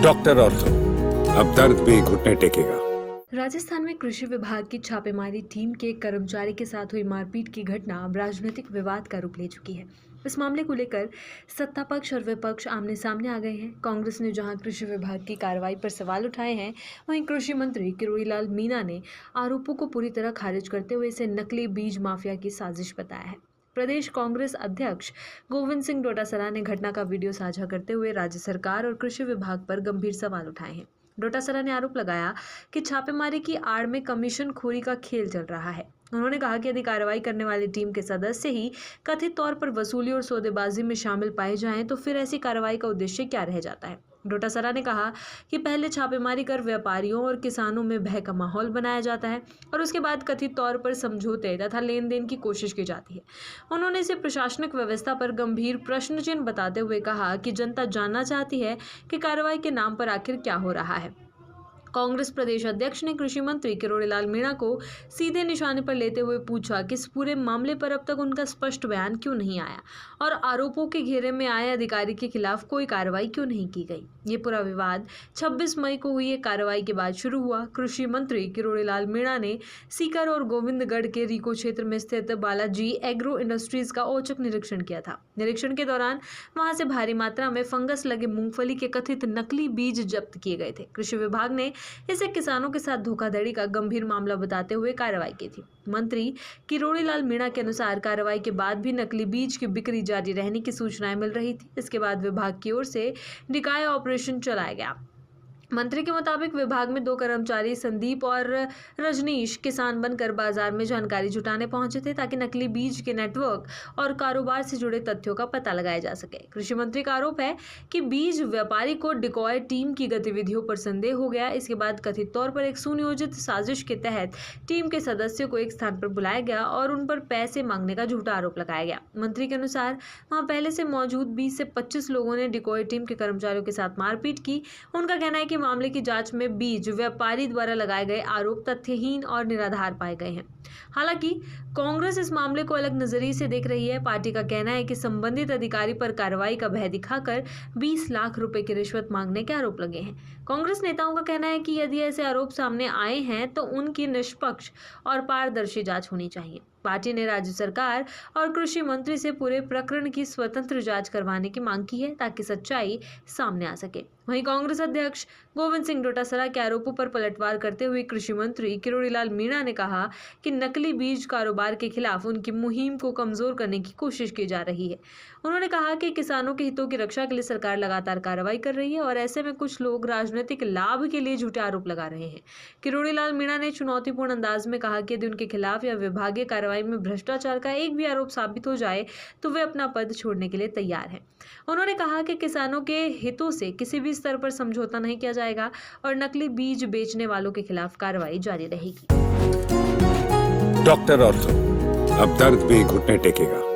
Doctor ortho, अब दर्द भी घुटने टेकेगा। राजस्थान में कृषि विभाग की छापेमारी टीम के एक कर्मचारी के साथ हुई मारपीट की घटना अब राजनीतिक विवाद का रूप ले चुकी है। इस मामले को लेकर सत्ता पक्ष और विपक्ष आमने सामने आ गए हैं। कांग्रेस ने जहां कृषि विभाग की कार्रवाई पर सवाल उठाए हैं, वहीं कृषि मंत्री किरोड़ीलाल मीणा ने आरोपों को पूरी तरह खारिज करते हुए इसे नकली बीज माफिया की साजिश बताया है। प्रदेश कांग्रेस अध्यक्ष गोविंद सिंह डोटासरा ने घटना का वीडियो साझा करते हुए राज्य सरकार और कृषि विभाग पर गंभीर सवाल उठाए हैं। डोटासरा ने आरोप लगाया कि छापेमारी की आड़ में कमीशन खोरी का खेल चल रहा है। उन्होंने कहा कि यदि कार्रवाई करने वाली टीम के सदस्य ही कथित तौर पर वसूली और सौदेबाजी में शामिल पाए जाएं, तो फिर ऐसी कार्रवाई का उद्देश्य क्या रह जाता है। डोटासरा ने कहा कि पहले छापेमारी कर व्यापारियों और किसानों में भय का माहौल बनाया जाता है और उसके बाद कथित तौर पर समझौते तथा लेन देन की कोशिश की जाती है। उन्होंने इसे प्रशासनिक व्यवस्था पर गंभीर प्रश्न चिन्ह बताते हुए कहा कि जनता जानना चाहती है कि कार्रवाई के नाम पर आखिर क्या हो रहा है। कांग्रेस प्रदेश अध्यक्ष ने कृषि मंत्री किरोड़ीलाल मीणा को सीधे निशाने पर लेते हुए पूछा कि इस पूरे मामले पर अब तक उनका स्पष्ट बयान क्यों नहीं आया और आरोपों के घेरे में आए अधिकारी के खिलाफ कोई कार्रवाई क्यों नहीं की गई। ये पूरा विवाद 26 मई को हुई एक कार्रवाई के बाद शुरू हुआ। कृषि मंत्री किरोड़ीलाल मीणा ने सीकर और गोविंदगढ़ के रीको क्षेत्र में स्थित बालाजी एग्रो इंडस्ट्रीज का औचक निरीक्षण किया था। निरीक्षण के दौरान वहां से भारी मात्रा में फंगस लगे मूंगफली के कथित नकली बीज जब्त किए गए थे। कृषि विभाग ने इसे किसानों के साथ धोखाधड़ी का गंभीर मामला बताते हुए कार्रवाई की थी। मंत्री किरोड़ीलाल मीणा के अनुसार कार्रवाई के बाद भी नकली बीज की बिक्री जारी रहने की सूचनाएं मिल रही थी। इसके बाद विभाग की ओर से निकाय ऑपरेशन चलाया गया। मंत्री के मुताबिक विभाग में 2 कर्मचारी संदीप और रजनीश किसान बनकर बाजार में जानकारी जुटाने पहुंचे थे ताकि नकली बीज के नेटवर्क और कारोबार से जुड़े तथ्यों का पता लगाया जा सके। कृषि मंत्री का आरोप है कि बीज व्यापारी को डिकॉय टीम की गतिविधियों पर संदेह हो गया। इसके बाद कथित तौर पर एक सुनियोजित साजिश के तहत टीम के सदस्यों को एक स्थान पर बुलाया गया और उन पर पैसे मांगने का झूठा आरोप लगाया गया। मंत्री के अनुसार वहां पहले से मौजूद 20 से 25 लोगों ने डिकॉय टीम के कर्मचारियों के साथ मारपीट की। उनका कहना है कि मामले की जांच में बीज व्यापारी द्वारा लगाए गए आरोप तथ्यहीन और निराधार पाए गए हैं। हालांकि कांग्रेस इस मामले को अलग नजरिए से देख रही है। पार्टी का कहना है कि संबंधित अधिकारी पर कार्रवाई का भय दिखाकर 20 लाख रुपए की रिश्वत मांगने के आरोप लगे हैं। कांग्रेस नेताओं का कहना है कि यदि ऐसे आरोप सामने आए हैं तो उनकी निष्पक्ष और पारदर्शी जांच होनी चाहिए। पार्टी ने राज्य सरकार और कृषि मंत्री से पूरे प्रकरण की स्वतंत्र जांच करवाने की मांग की है ताकि सच्चाई सामने आ सके। वहीं कांग्रेस अध्यक्ष गोविंद सिंह डोटासरा के आरोपों पर पलटवार करते हुए कृषि मंत्री किरोड़ीलाल मीणा ने कहा कि नकली बीज कारोबार के खिलाफ उनकी मुहिम को कमजोर करने की कोशिश की जा रही है। उन्होंने कहा कि किसानों के हितों की रक्षा के लिए सरकार लगातार कार्रवाई कर रही है और ऐसे में कुछ लोग राजनीतिक लाभ के लिए झूठे आरोप लगा रहे हैं। किरोड़ीलाल मीणा ने चुनौतीपूर्ण अंदाज में कहा कि यदि उनके खिलाफ या विभागीय कार्रवाई में भ्रष्टाचार का एक भी आरोप साबित हो जाए तो वे अपना पद छोड़ने के लिए तैयार हैं। उन्होंने कहा कि किसानों के हितों से किसी भी स्तर पर समझौता नहीं किया जाएगा और नकली बीज बेचने वालों के खिलाफ कार्रवाई जारी रहेगी। डॉक्टर ऑर्थो, अब दर्द भी घुटने टेकेगा।